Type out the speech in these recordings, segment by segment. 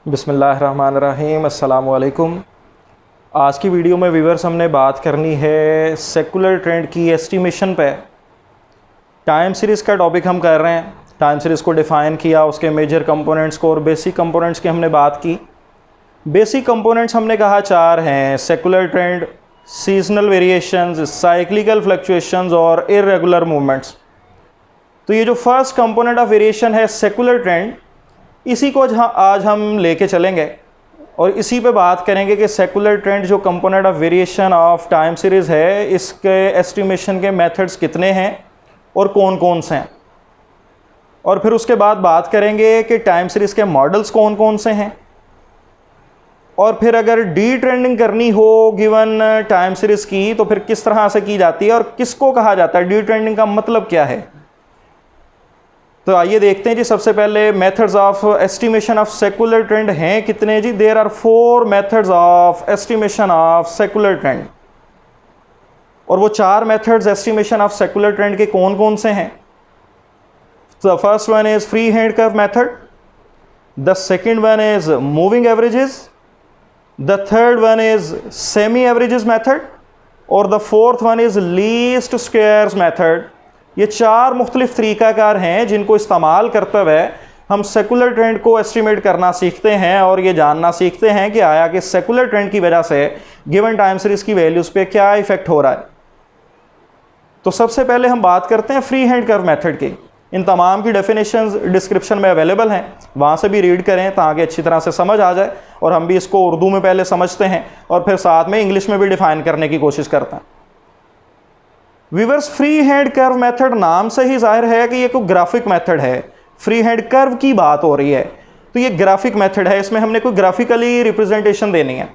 बिस्मिल्लाहिर्रहमानिर्रहीम, अस्सलाम वालेकुम। आज की वीडियो में व्यूअर्स हमने बात करनी है सेकुलर ट्रेंड की एस्टीमेशन पे। टाइम सीरीज़ का टॉपिक हम कर रहे हैं। टाइम सीरीज़ को डिफ़ाइन किया, उसके मेजर कंपोनेंट्स को और बेसिक कंपोनेंट्स की हमने बात की। बेसिक कंपोनेंट्स हमने कहा चार हैं: secular trend, seasonal variations, cyclical fluctuations और इर्रेगुलर मूवमेंट्स। तो ये जो फर्स्ट कंपोनेंट ऑफ वेरिएशन है सेकुलर ट्रेंड, इसी को आज हम लेके चलेंगे और इसी पे बात करेंगे कि सेकुलर ट्रेंड जो component of variation of time series है, इसके एस्टिमेशन के मेथड्स कितने हैं और कौन कौन से हैं। और फिर उसके बाद बात करेंगे कि टाइम सीरीज़ के मॉडल्स कौन कौन से हैं। और फिर अगर डी ट्रेंडिंग करनी हो गिवन टाइम सीरीज़ की तो फिर किस तरह से की जाती है और किसको कहा जाता है, डी ट्रेंडिंग का मतलब क्या है। तो आइए देखते हैं जी। सबसे पहले methods of estimation of secular trend हैं कितने जी। There are 4 methods of estimation of secular trend. और वो 4 methods estimation of secular trend के कौन कौन से हैं। The first one is free hand curve method, the second one is moving averages, the third one is semi averages method और the fourth one is least squares method. ये 4 मुख्तलिफ तरीक़ाकार हैं जिनको इस्तेमाल करते हुए हम सेकुलर ट्रेंड को एस्टिमेट करना सीखते हैं और ये जानना सीखते हैं कि आया कि सेकुलर ट्रेंड की वजह से गिवन टाइम सीरीज़ की वैल्यूज़ पे क्या इफ़ेक्ट हो रहा है। तो सबसे पहले हम बात करते हैं फ्री हैंड कर्व मेथड की। इन तमाम की डेफिनेशंस डिस्क्रिप्शन में अवेलेबल हैं, वहाँ से भी रीड करें ताकि अच्छी तरह से समझ आ जाए। और हम भी इसको उर्दू में पहले समझते हैं और फिर साथ में इंग्लिश में भी डिफ़ाइन करने की कोशिश करते हैं। Viewers, free hand curve method नाम से ही जाहिर है कि ये कोई ग्राफिक मेथड है। फ्री हैंड कर्व की बात हो रही है तो ये ग्राफिक मेथड है, इसमें हमने कोई ग्राफिकली रिप्रेजेंटेशन देनी है।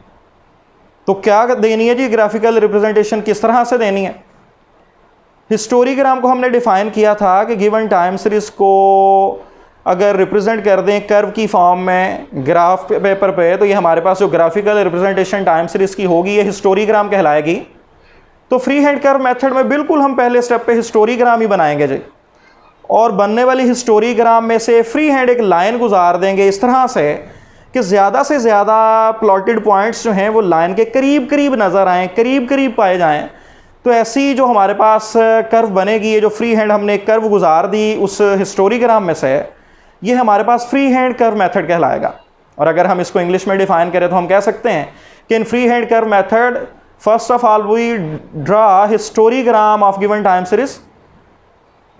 तो क्या देनी है जी ग्राफिकल रिप्रेजेंटेशन, किस तरह से देनी है। हिस्टोरीग्राम को हमने डिफाइन किया था कि गिवन टाइम सीरीज को अगर रिप्रेजेंट कर दें कर्व की फॉर्म में ग्राफ पेपर पे, तो ये हमारे पास जो ग्राफिकल रिप्रेजेंटेशन टाइम सीरीज की होगी ये हिस्टोरीग्राम कहलाएगी। तो फ्री हैंड कर्व मेथड में बिल्कुल हम पहले स्टेप पे हिस्टोरीग्राम ही बनाएंगे जी, और बनने वाली हिस्टोरीग्राम में से फ्री हैंड एक लाइन गुजार देंगे इस तरह से कि ज़्यादा से ज़्यादा प्लॉटेड पॉइंट्स जो हैं वो लाइन के करीब करीब नज़र आएँ, करीब करीब पाए जाएँ। तो ऐसी जो हमारे पास कर्व बनेगी, ये जो फ्री हैंड हमने एक कर्व गुजार दी उस हिस्टोरीग्राम में से, ये हमारे पास फ्री हैंड कर्व मेथड कहलाएगा। और अगर हम इसको इंग्लिश में डिफाइन करें तो हम कह सकते हैं कि in free hand curve method first of all we draw histogram of given time series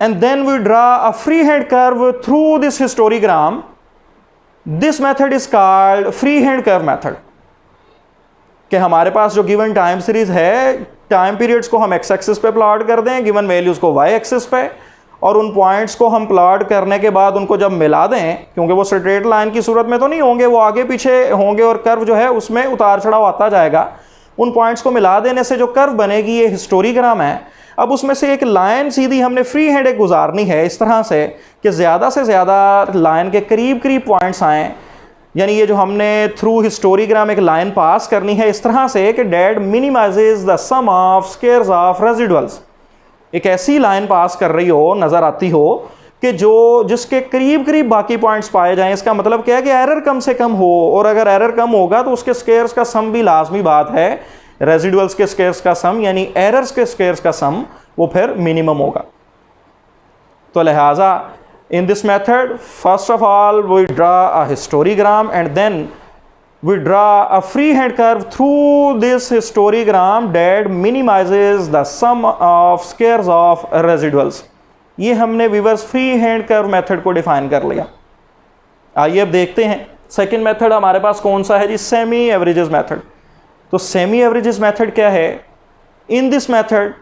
and then we draw a freehand curve through this histogram. This method is called freehand curve method। कि हमारे पास जो given time series है, time periods को हम x axis पे plot कर दें, given values को वाई एक्सिस पे, और उन पॉइंट्स को हम प्लॉट करने के बाद उनको जब मिला दें, क्योंकि वो स्ट्रेट लाइन की सूरत में तो नहीं होंगे, वो आगे पीछे होंगे और कर्व जो है उसमें उतार चढ़ाव आता जाएगा। उन पॉइंट्स को मिला देने से जो कर्व बनेगी ये हिस्टोरीग्राम है। अब उसमें से एक लाइन सीधी हमने फ्री हैंड एक गुजारनी है इस तरह से कि ज़्यादा से ज़्यादा लाइन के करीब करीब पॉइंट्स आएँ। यानी ये जो हमने थ्रू हिस्टोरीग्राम एक लाइन पास करनी है इस तरह से कि that minimizes the sum of squares of residuals. एक ऐसी लाइन पास कर रही हो, नज़र आती हो कि जो जिसके करीब करीब बाकी पॉइंट्स पाए जाएं। इसका मतलब क्या है कि एरर कम से कम हो, और अगर एरर कम होगा तो उसके स्क्वायर्स का सम भी लाजमी बात है। रेजिडुअल्स के स्क्वायर्स का सम यानी एरर्स के स्क्वायर्स का सम वो फिर मिनिमम होगा। तो लिहाजा in this method first of all we draw a historigram and then we draw a free hand curve through this historigram that minimizes the sum of squares of residuals. ये हमने viewers free hand curve method को define कर लिया। आइए अब देखते हैं second method हमारे पास कौन सा है जी, सेमी एवरेजेस मेथड। तो सेमी एवरेजेस मेथड क्या है। In this method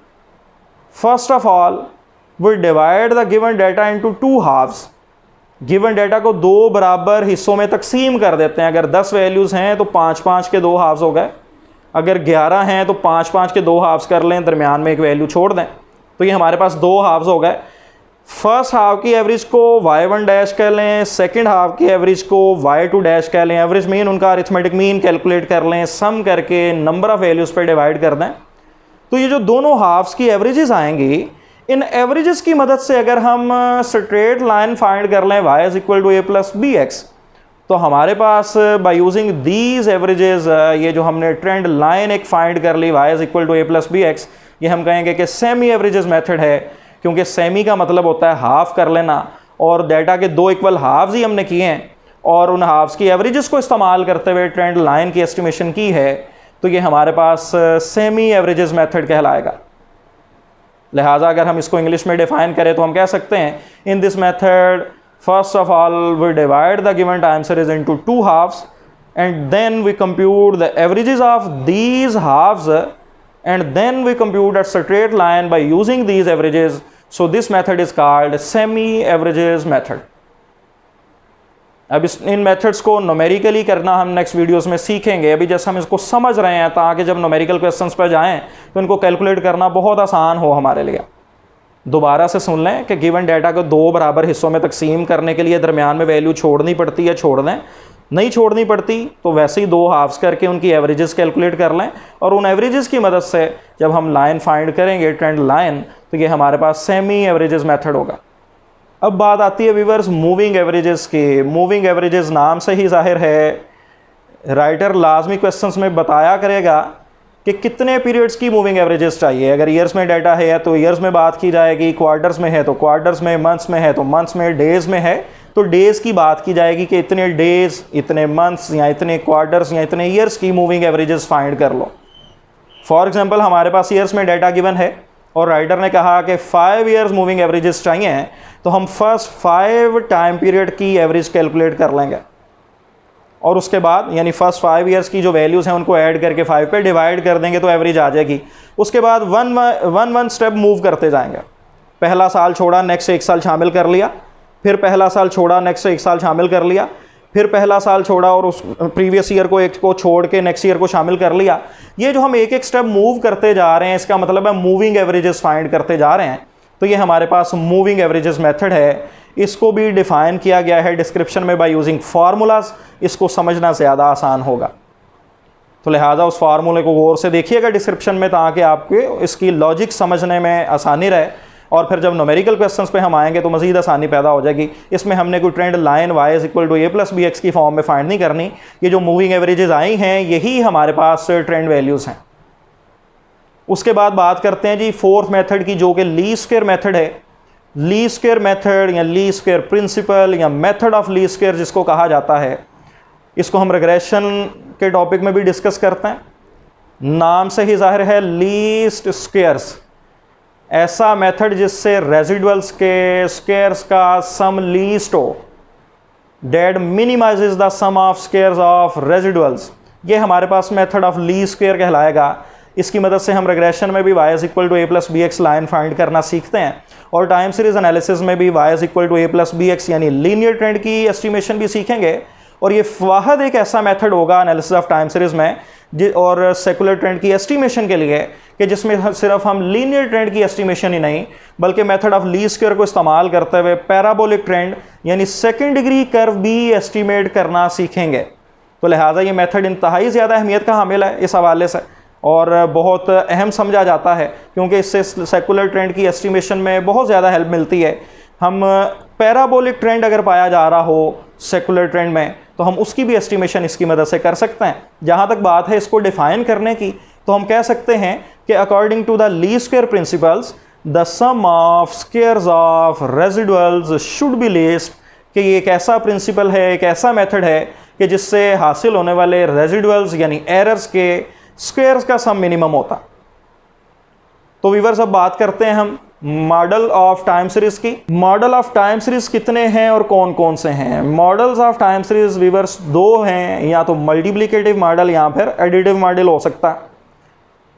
first of all we divide the given data into 2 हाफ्स। गिवन डेटा को 2 बराबर हिस्सों में तकसीम कर देते हैं। अगर 10 वैल्यूज़ हैं तो 5-5 के 2 हाफ्स हो गए। अगर 11 हैं तो 5-5 के 2 हाफ्स कर लें, दरमियान में एक वैल्यू छोड़ दें। तो ये हमारे पास 2 हाफ्स हो गए। फर्स्ट हाफ की एवरेज को y1 डैश कह लें, सेकंड हाफ की एवरेज को y2 डैश कह लें। एवरेज मीन उनका अरिथमेटिक मीन कैलकुलेट कर लें, सम करके नंबर ऑफ़ वैल्यूज़ पे डिवाइड कर दें। तो ये जो दोनों हाफ्स की एवरेजेस आएंगी, इन एवरेजेस की मदद से अगर हम स्ट्रेट लाइन फाइंड कर लें y = a + bx, तो हमारे पास बाय यूजिंग दीज एवरेजेस, ये जो हमने ट्रेंड लाइन एक फाइंड कर ली y is equal to a plus B X, ये हम कहेंगे कि सेमी एवरेजेस मेथड है, क्योंकि सेमी का मतलब होता है हाफ कर लेना, और डेटा के दो इक्वल हाफ्स ही हमने किए हैं और उन हाफ्स की एवरेजेस को इस्तेमाल करते हुए ट्रेंड लाइन की एस्टिमेशन की है, तो ये हमारे पास सेमी एवरेजेस मेथड कहलाएगा। लिहाजा अगर हम इसको इंग्लिश में डिफाइन करें तो हम कह सकते हैं in this method first of all we divide the given time series into two halves and then we compute the averages of these halves and then we compute a straight line by using these averages, so this method is called semi averages method. अब इन methods को numerically करना हम next videos में सीखेंगे। अभी जैसे हम इसको समझ रहे हैं ताकि जब न्यूमेरिकल क्वेश्चंस पर जाएं तो इनको कैलकुलेट करना बहुत आसान हो हमारे लिए। दोबारा से सुन लें कि गिवन डेटा को दो बराबर हिस्सों में तकसीम करने के लिए दरमियान में वैल्यू छोड़नी पड़ती है, छोड़ दें, नहीं छोड़नी पड़ती तो वैसे ही दो हाफ्स करके उनकी एवरेजेस कैलकुलेट कर लें, और उन एवरेजेस की मदद से जब हम लाइन फाइंड करेंगे ट्रेंड लाइन, तो ये हमारे पास सेमी एवरेजेस मेथड होगा। अब बात आती है व्यूअर्स मूविंग एवरेजेस की। मूविंग एवरेजेस नाम से ही जाहिर है, राइटर लाजमी क्वेश्चंस में बताया करेगा कि कितने पीरियड्स की मूविंग एवरेजेस चाहिए। अगर ईयर्स में डाटा है तो ईयर्स में बात की जाएगी, क्वार्टर्स में है तो क्वार्टर्स में, मंथ्स में है तो मंथ्स में, डेज़ में है तो डेज़ की बात की जाएगी कि इतने डेज़, इतने मंथ्स या इतने क्वार्टर्स या इतने ईयर्स की मूविंग एवरेजेस फाइंड कर लो। फॉर एग्जांपल हमारे पास ईयर्स में डाटा गिवन है और राइटर ने कहा कि 5 ईयर्स मूविंग एवरेजेस चाहिए, तो हम फर्स्ट 5 टाइम पीरियड की एवरेज कैलकुलेट कर लेंगे और उसके बाद यानी फर्स्ट 5 ईयर्स की जो वैल्यूज़ हैं उनको ऐड करके 5 पे डिवाइड कर देंगे तो एवरेज आ जाएगी। उसके बाद वन स्टेप मूव करते जाएंगे। पहला साल छोड़ा, नेक्स्ट 1 साल शामिल कर लिया, फिर पहला साल छोड़ा, नेक्स्ट 1 साल शामिल कर लिया, फिर पहला साल छोड़ा और उस प्रीवियस ईयर को एक को छोड़ के नेक्स्ट ईयर को शामिल कर लिया। ये जो हम एक एक स्टेप मूव करते जा रहे हैं, इसका मतलब है मूविंग एवरेजेस फाइंड करते जा रहे हैं, तो ये हमारे पास मूविंग एवरेजेस मेथड है। इसको भी डिफाइन किया गया है डिस्क्रिप्शन में बाय यूजिंग फार्मूलाज, इसको समझना ज़्यादा आसान होगा, तो लिहाजा उस फार्मूले को गौर से देखिएगा डिस्क्रिप्शन में ताकि आपके इसकी लॉजिक समझने में आसानी रहे, और फिर जब न्यूमेरिकल क्वेश्चंस पे हम आएंगे तो मज़ीद आसानी पैदा हो जाएगी। इसमें हमने कोई trend line y is equal to a plus B X की फॉर्म में फाइंड नहीं करनी। ये जो मूविंग एवरेजेस आई हैं यही हमारे पास ट्रेंड वैल्यूज़ हैं। उसके बाद बात करते हैं जी फोर्थ मेथड की, जो कि लीस्ट स्क्वायर मेथड है। लीस्ट स्क्वायर मेथड या लीस्ट स्क्वायर प्रिंसिपल या मेथड ऑफ लीस्ट स्क्वायर जिसको कहा जाता है, इसको हम रिग्रेशन के टॉपिक में भी डिस्कस करते हैं। नाम से ही जाहिर है लीस्ट स्क्वायर्स, ऐसा मेथड जिससे रेजिडुअल्स के स्क्वायर्स का सम लीस्ट हो, that minimizes the sum of squares of residuals, ये हमारे पास मेथड ऑफ लीस्ट स्क्वायर कहलाएगा। इसकी मदद से हम रिग्रेशन में भी y is equal to a plus B x line find करना सीखते हैं, और टाइम सीरीज एनालिसिस में भी y is equal to a plus B X यानी लीनियर ट्रेंड की एस्टिमेशन भी सीखेंगे। और ये वाहद एक ऐसा मेथड होगा एनालिसिस ऑफ टाइम सीरीज में और सेकुलर ट्रेंड की एस्टिमेशन के लिए कि जिसमें सिर्फ हम लीनियर ट्रेंड की एस्टिमेशन ही नहीं बल्कि मेथड ऑफ लीस्ट स्क्वायर को इस्तेमाल करते हुए पैराबोलिक ट्रेंड यानी सेकंड डिग्री कर्व भी एस्टिमेट करना सीखेंगे। तो लिहाजा ये मेथड इंतहाई ज़्यादा अहमियत का हामिल है इस हवाले से, और बहुत अहम समझा जाता है क्योंकि इससे सेकुलर ट्रेंड की एस्टिमेशन में बहुत ज़्यादा हेल्प मिलती है। हम पैराबोलिक ट्रेंड अगर पाया जा रहा हो सेकुलर ट्रेंड में तो हम उसकी भी एस्टिमेशन इसकी मदद से कर सकते हैं। जहाँ तक बात है इसको डिफाइन करने की, तो हम कह सकते हैं कि according to the least square principles the sum of squares of residuals should be least, कि ये एक ऐसा प्रिंसिपल है, एक ऐसा मेथड है कि जिससे हासिल होने वाले रेजिडुअल्स यानी एरर्स के स्क्वायर्स का सम मिनिमम होता। तो व्यूअर्स अब बात करते हैं हम मॉडल ऑफ टाइम सीरीज की। मॉडल ऑफ टाइम सीरीज कितने हैं और कौन कौन से हैं? Models of time series viewers 2 हैं, या तो मल्टीप्लिकेटिव मॉडल या फिर एडिटिव मॉडल हो सकता है।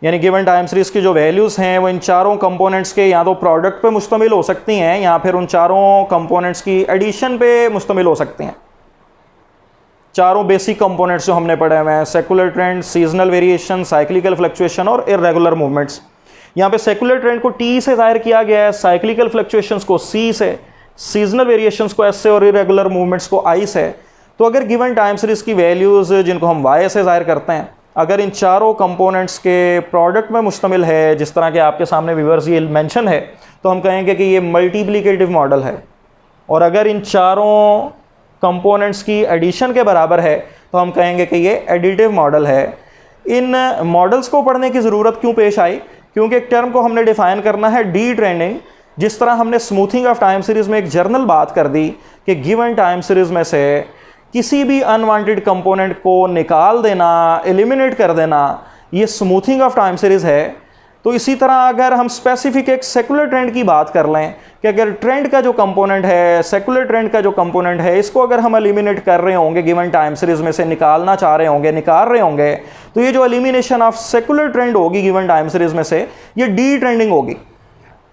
यानी गिवन टाइम सीरीज की जो वैल्यूज़ हैं वो इन चारों कंपोनेंट्स के या तो प्रोडक्ट पे मुश्तमिल हो सकती हैं या फिर उन चारों कंपोनेंट्स की एडिशन पे मुश्तमिल हो सकती हैं। चारों बेसिक कंपोनेंट्स जो हमने पढ़े हुए हैं, secular trend, seasonal variation, cyclical fluctuation और इर्रेगुलर मूवमेंट्स। यहाँ पे सेकुलर ट्रेंड को T से जाहिर किया गया है, साइक्लिकल फ्लक्चुएशंस को C से, सीजनल वेरिएशंस को S से और इरेगुलर मूवमेंट्स को I से। तो अगर गिवन टाइम सीरीज की वैल्यूज़ जिनको हम Y से जाहिर करते हैं, अगर इन चारों कंपोनेंट्स के प्रोडक्ट में मुश्तमिल है, जिस तरह के आपके सामने व्यूअर्स ये मेंशन है, तो हम कहेंगे कि ये मल्टीप्लिकेटिव मॉडल है। और अगर इन चारों कंपोनेंट्स की एडिशन के बराबर है तो हम कहेंगे कि ये एडिटिव मॉडल है। इन मॉडल्स को पढ़ने की ज़रूरत क्यों पेश आई? क्योंकि एक टर्म को हमने डिफाइन करना है, डी ट्रेंडिंग। जिस तरह हमने स्मूथिंग ऑफ टाइम सीरीज़ में एक जर्नल बात कर दी कि गिवन टाइम सीरीज़ में से किसी भी अनवांटेड कंपोनेंट को निकाल देना, एलिमिनेट कर देना, ये स्मूथिंग ऑफ टाइम सीरीज़ है। तो इसी तरह अगर हम स्पेसिफिक एक सेकुलर ट्रेंड की बात कर लें कि अगर ट्रेंड का जो कंपोनेंट है, सेकुलर ट्रेंड का जो कंपोनेंट है, इसको अगर हम एलिमिनेट कर रहे होंगे, गिवन टाइम सीरीज़ में से निकालना चाह रहे होंगे, निकाल रहे होंगे, तो ये जो एलिमिनेशन ऑफ सेकुलर ट्रेंड होगी गिवन टाइम सीरीज़ में से, ये डी ट्रेंडिंग होगी।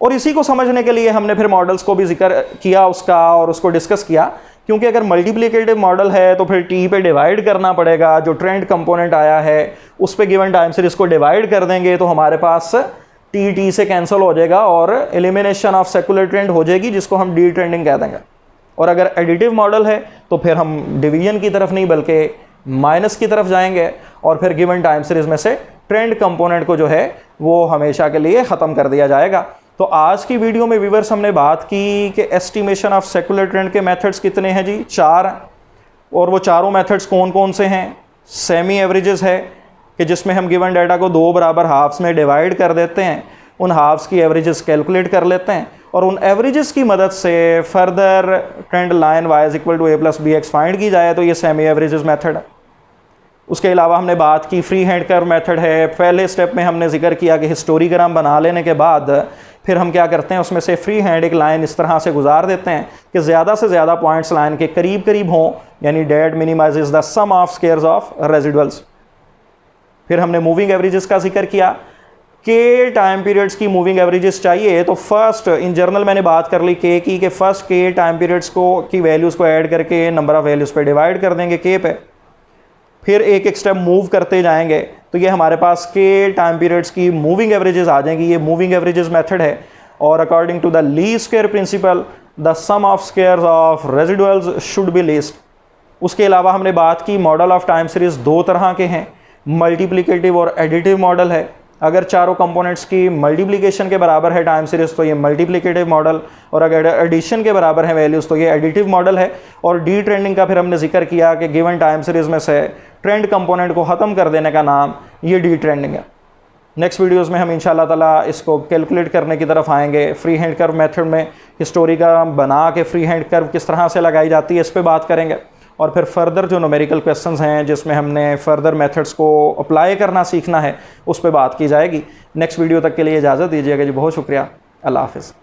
और इसी को समझने के लिए हमने फिर मॉडल्स को भी जिक्र किया उसका और उसको डिस्कस किया, क्योंकि अगर मल्टीप्लिकेटिव मॉडल है तो फिर टी पे डिवाइड करना पड़ेगा। जो ट्रेंड कंपोनेंट आया है उस पे गिवन टाइम सीरीज़ को डिवाइड कर देंगे तो हमारे पास टी से कैंसिल हो जाएगा और एलिमिनेशन ऑफ सेकुलर ट्रेंड हो जाएगी, जिसको हम डी ट्रेंडिंग कह देंगे। और अगर एडिटिव मॉडल है तो फिर हम डिवीजन की तरफ नहीं बल्कि माइनस की तरफ जाएंगे और फिर गिवन टाइम सीरीज़ में से ट्रेंड कंपोनेंट को जो है वो हमेशा के लिए ख़त्म कर दिया जाएगा। तो आज की वीडियो में व्यूअर्स हमने बात की कि एस्टिमेशन ऑफ सेकुलर ट्रेंड के मेथड्स कितने हैं जी? 4। और वो चारों मेथड्स कौन कौन से हैं? सेमी एवरेजेस है कि जिसमें हम गिवन डाटा को 2 बराबर हाफ्स में डिवाइड कर देते हैं, उन हाफ्स की एवरेजेस कैलकुलेट कर लेते हैं और उन एवरेजेस की मदद से further trend line y is equal to a plus bx find की जाए, तो ये सेमी एवरेजेस मेथड है। उसके अलावा हमने बात की फ्री हैंड कर्व मेथड है। पहले स्टेप में हमने जिक्र किया कि हिस्टोग्राम बना लेने के बाद फिर हम क्या करते हैं, उसमें से फ्री हैंड एक लाइन इस तरह से गुजार देते हैं कि ज़्यादा से ज़्यादा पॉइंट्स लाइन के करीब करीब हों, यानी that minimizes the sum of squares of residuals. फिर हमने मूविंग एवरेजेस का जिक्र किया के टाइम पीरियड्स की मूविंग एवरेजेस चाहिए तो फर्स्ट इन जर्नल मैंने बात कर ली के की कि फर्स्ट के टाइम पीरियड्स को की वैल्यूज़ को ऐड करके नंबर ऑफ वैल्यूज़ पे डिवाइड कर देंगे के पे, फिर एक एक स्टेप मूव करते जाएंगे तो ये हमारे पास के टाइम पीरियड्स की मूविंग एवरेजेस आ जाएंगी। ये मूविंग एवरेजेस मेथड है और according to the least square principle the sum of squares of residuals should be least. उसके अलावा हमने बात की मॉडल ऑफ टाइम सीरीज़ 2 तरह के हैं, मल्टीप्लिकेटिव और एडिटिव मॉडल है। अगर चारों कंपोनेंट्स की मल्टीप्लिकेशन के बराबर है टाइम सीरीज़ तो ये मल्टीप्लिकेटिव मॉडल, और अगर एडिशन के बराबर है वैल्यूज़ तो ये एडिटिव मॉडल है। और डी ट्रेंडिंग का फिर हमने जिक्र किया कि गिवन टाइम सीरीज़ में से ट्रेंड कंपोनेंट को ख़त्म कर देने का नाम ये डी ट्रेंडिंग है। नेक्स्ट वीडियोज़ में हम इंशाल्लाह ताला इसको कैलकुलेट करने की तरफ आएंगे। फ्री हैंड कर्व मेथड में हिस्टोग्राम बना के फ्री हैंड कर्व किस तरह से लगाई जाती है इस पर बात करेंगे। और फिर फर्दर जो न्यूमेरिकल क्वेश्चंस हैं जिसमें हमने फर्दर मेथड्स को अप्लाई करना सीखना है उस पर बात की जाएगी। नेक्स्ट वीडियो तक के लिए इजाज़त दीजिएगा जी, बहुत शुक्रिया, अल्लाह हाफ़िज़।